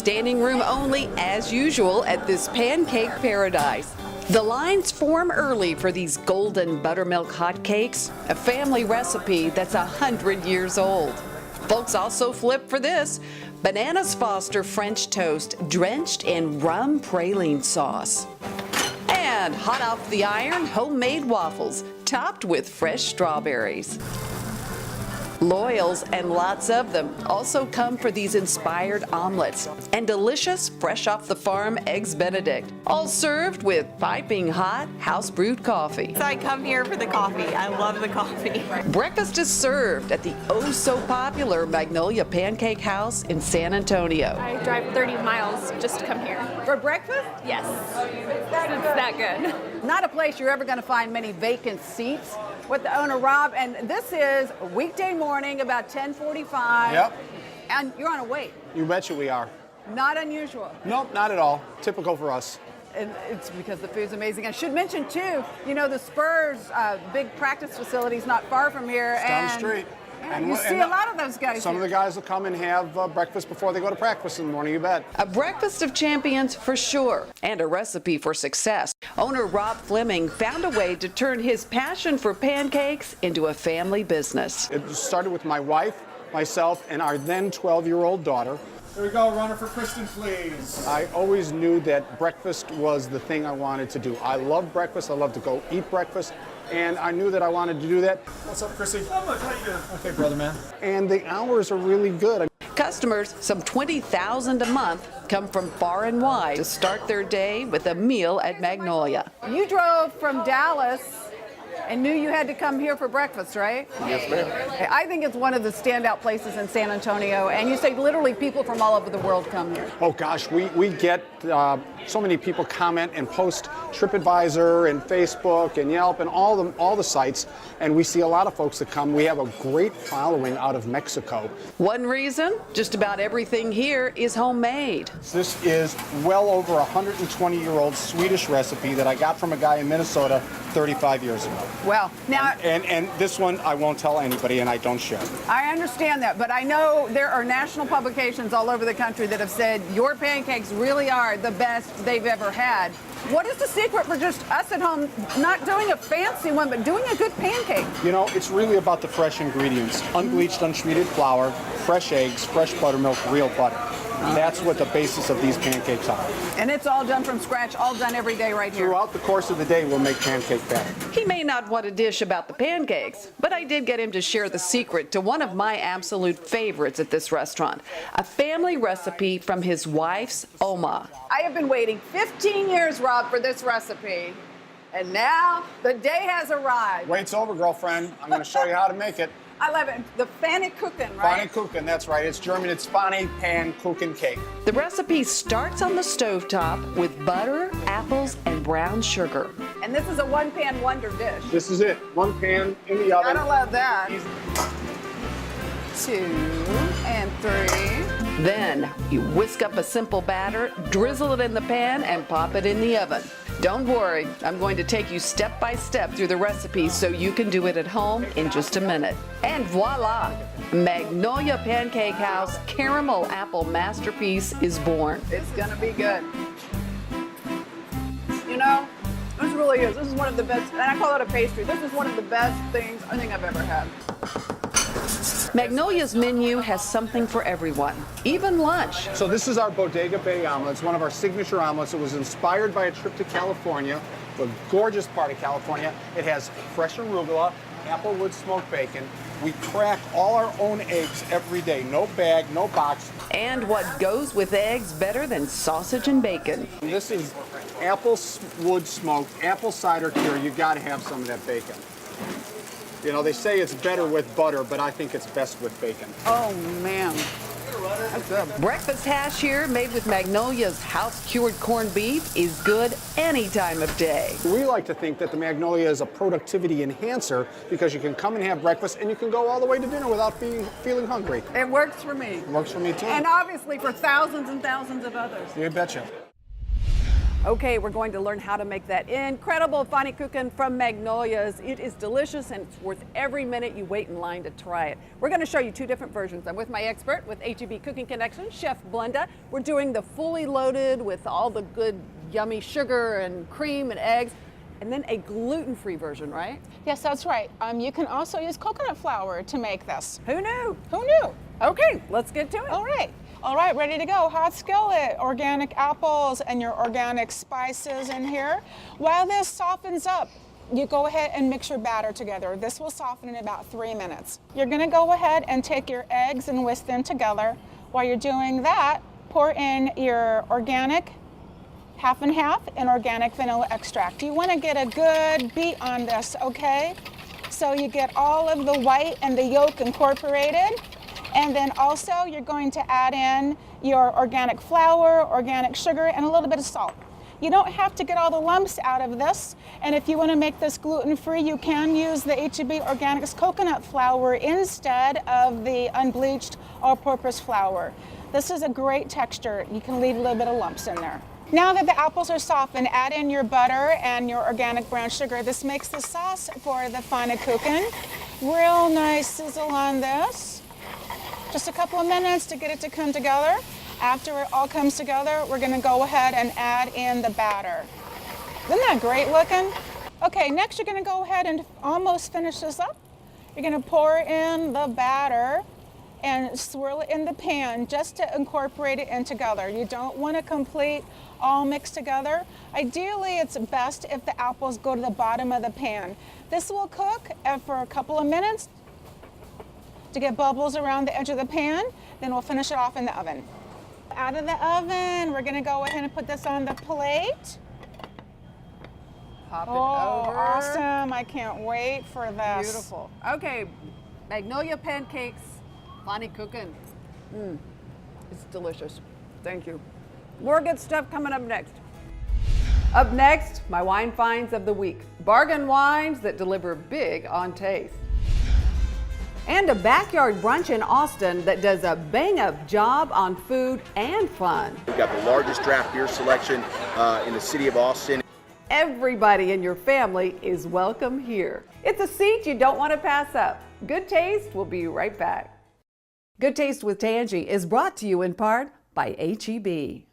standing room only as usual at this pancake paradise. The lines form early for these golden buttermilk hotcakes, a family recipe that's 100 years old. Folks also flip for this: Bananas Foster French toast drenched in rum praline sauce. And hot off the iron, homemade waffles topped with fresh strawberries. Loyals, and lots of them, also come for these inspired omelets and delicious, fresh off the farm Eggs Benedict, all served with piping hot house brewed coffee. So I come here for the coffee. I love the coffee. Breakfast is served at the oh so popular Magnolia Pancake Haus in San Antonio. I drive 30 miles just to come here. For breakfast? Yes, it's that good. Not a place you're ever going to find many vacant seats. With the owner, Rob, and this is a weekday morning, about 10:45. Yep. And you're on a wait. You betcha we are. Not unusual. Nope, not at all. Typical for us. And it's because the food's amazing. I should mention, too, you know, the Spurs big practice facilities not far from here. It's down the street. And you see a lot of those guys Some here. of the guys will come and have breakfast before they go to practice in the morning, you bet. A breakfast of champions for sure, and a recipe for success. Owner Rob Fleming found a way to turn his passion for pancakes into a family business. It started with my wife, myself, and our then 12-year-old daughter. Here we go, runner for Kristen, please. I always knew that breakfast was the thing I wanted to do. I love breakfast. I love to go eat breakfast. And I knew that I wanted to do that. What's up, Chrissy? How much? How you doing? Okay, brother, man. And the hours are really good. Customers, some 20,000 a month, come from far and wide to start their day with a meal at Magnolia. You drove from Dallas and knew you had to come here for breakfast, right? Yes, ma'am. I think it's one of the standout places in San Antonio, and you say literally people from all over the world come here. Oh gosh, we get so many people comment and post TripAdvisor and Facebook and Yelp and all the sites, and we see a lot of folks that come. We have a great following out of Mexico. One reason, just about everything here is homemade. This is well over a 120-year-old Swedish recipe that I got from a guy in Minnesota 35 years ago. Well, now... And this one I won't tell anybody, and I don't share. I understand that, but I know there are national publications all over the country that have said your pancakes really are the best they've ever had. What is the secret for just us at home not doing a fancy one, but doing a good pancake? You know, it's really about the fresh ingredients. Unbleached, untreated flour, fresh eggs, fresh buttermilk, real butter. That's what the basis of these pancakes are. And it's all done from scratch, all done every day right here. Throughout the course of the day, we'll make pancake batter. He may not want to dish about the pancakes, but I did get him to share the secret to one of my absolute favorites at this restaurant, a family recipe from his wife's Oma. I have been waiting 15 years, Rob, for this recipe, and now the day has arrived. Wait's over, girlfriend. I'm going to show you how to make it. I love it. The Pfannkuchen, right? Pfannkuchen, that's right. It's German. It's Pfanne Panckuchen cake. The recipe starts on the stovetop with butter, apples, and brown sugar. And this is a one-pan wonder dish. This is it. One pan in the oven. Gotta love that. 2 and 3. Then you whisk up a simple batter, drizzle it in the pan, and pop it in the oven. Don't worry, I'm going to take you step by step through the recipe so you can do it at home in just a minute. And voila! Magnolia Pancake Haus caramel apple masterpiece is born. It's gonna be good. You know, this really is. This is one of the best, and I call it a pastry. This is one of the best things I think I've ever had. Magnolia's menu has something for everyone, even lunch. So this is our Bodega Bay omelet. It's one of our signature omelets. It was inspired by a trip to California, a gorgeous part of California. It has fresh arugula, applewood smoked bacon. We crack all our own eggs every day. No bag, no box. And what goes with eggs better than sausage and bacon? This is applewood smoked, apple cider cure. You got to have some of that bacon. You know, they say it's better with butter, but I think it's best with bacon. Oh, man. That's good. Breakfast hash here, made with Magnolia's house-cured corned beef, is good any time of day. We like to think that the Magnolia is a productivity enhancer because you can come and have breakfast and you can go all the way to dinner without feeling hungry. It works for me. Works for me too. And obviously for thousands and thousands of others. You betcha. Okay, we're going to learn how to make that incredible Pfannkuchen from Magnolia's. It is delicious and it's worth every minute you wait in line to try it. We're going to show you two different versions. I'm with my expert with H-E-B Cooking Connection, Chef Blenda. We're doing the fully loaded with all the good yummy sugar and cream and eggs, and then a gluten-free version, right? Yes, that's right. You can also use coconut flour to make this. Who knew? Who knew? Okay, let's get to it. All right. All right, ready to go. Hot skillet, organic apples, and your organic spices in here. While this softens up, you go ahead and mix your batter together. This will soften in about 3 minutes. You're gonna go ahead and take your eggs and whisk them together. While you're doing that, pour in your organic half and half and organic vanilla extract. You wanna get a good beat on this, okay? So you get all of the white and the yolk incorporated. And then also you're going to add in your organic flour, organic sugar, and a little bit of salt. You don't have to get all the lumps out of this. And if you want to make this gluten-free, you can use the H-E-B Organics coconut flour instead of the unbleached all-purpose flour. This is a great texture. You can leave a little bit of lumps in there. Now that the apples are softened, add in your butter and your organic brown sugar. This makes the sauce for the Pfannkuchen. Real nice sizzle on this. Just a couple of minutes to get it to come together. After it all comes together, we're gonna go ahead and add in the batter. Isn't that great looking? Okay, next you're gonna go ahead and almost finish this up. You're gonna pour in the batter and swirl it in the pan just to incorporate it in together. You don't want to complete all mixed together. Ideally, it's best if the apples go to the bottom of the pan. This will cook for a couple of minutes to get bubbles around the edge of the pan, then we'll finish it off in the oven. Out of the oven, we're gonna go ahead and put this on the plate. Pop it Oh, over. awesome, I can't wait for this. Beautiful. Okay, Magnolia Pancakes, Pfannkuchen. It's delicious. Thank you. More good stuff coming up next. Up next, my wine finds of the week. Bargain wines that deliver big on taste. And a backyard brunch in Austin that does a bang-up job on food and fun. We've got the largest draft beer selection in the city of Austin. Everybody in your family is welcome here. It's a seat you don't want to pass up. Good Taste will be right back. Good Taste with Tanji is brought to you in part by H-E-B.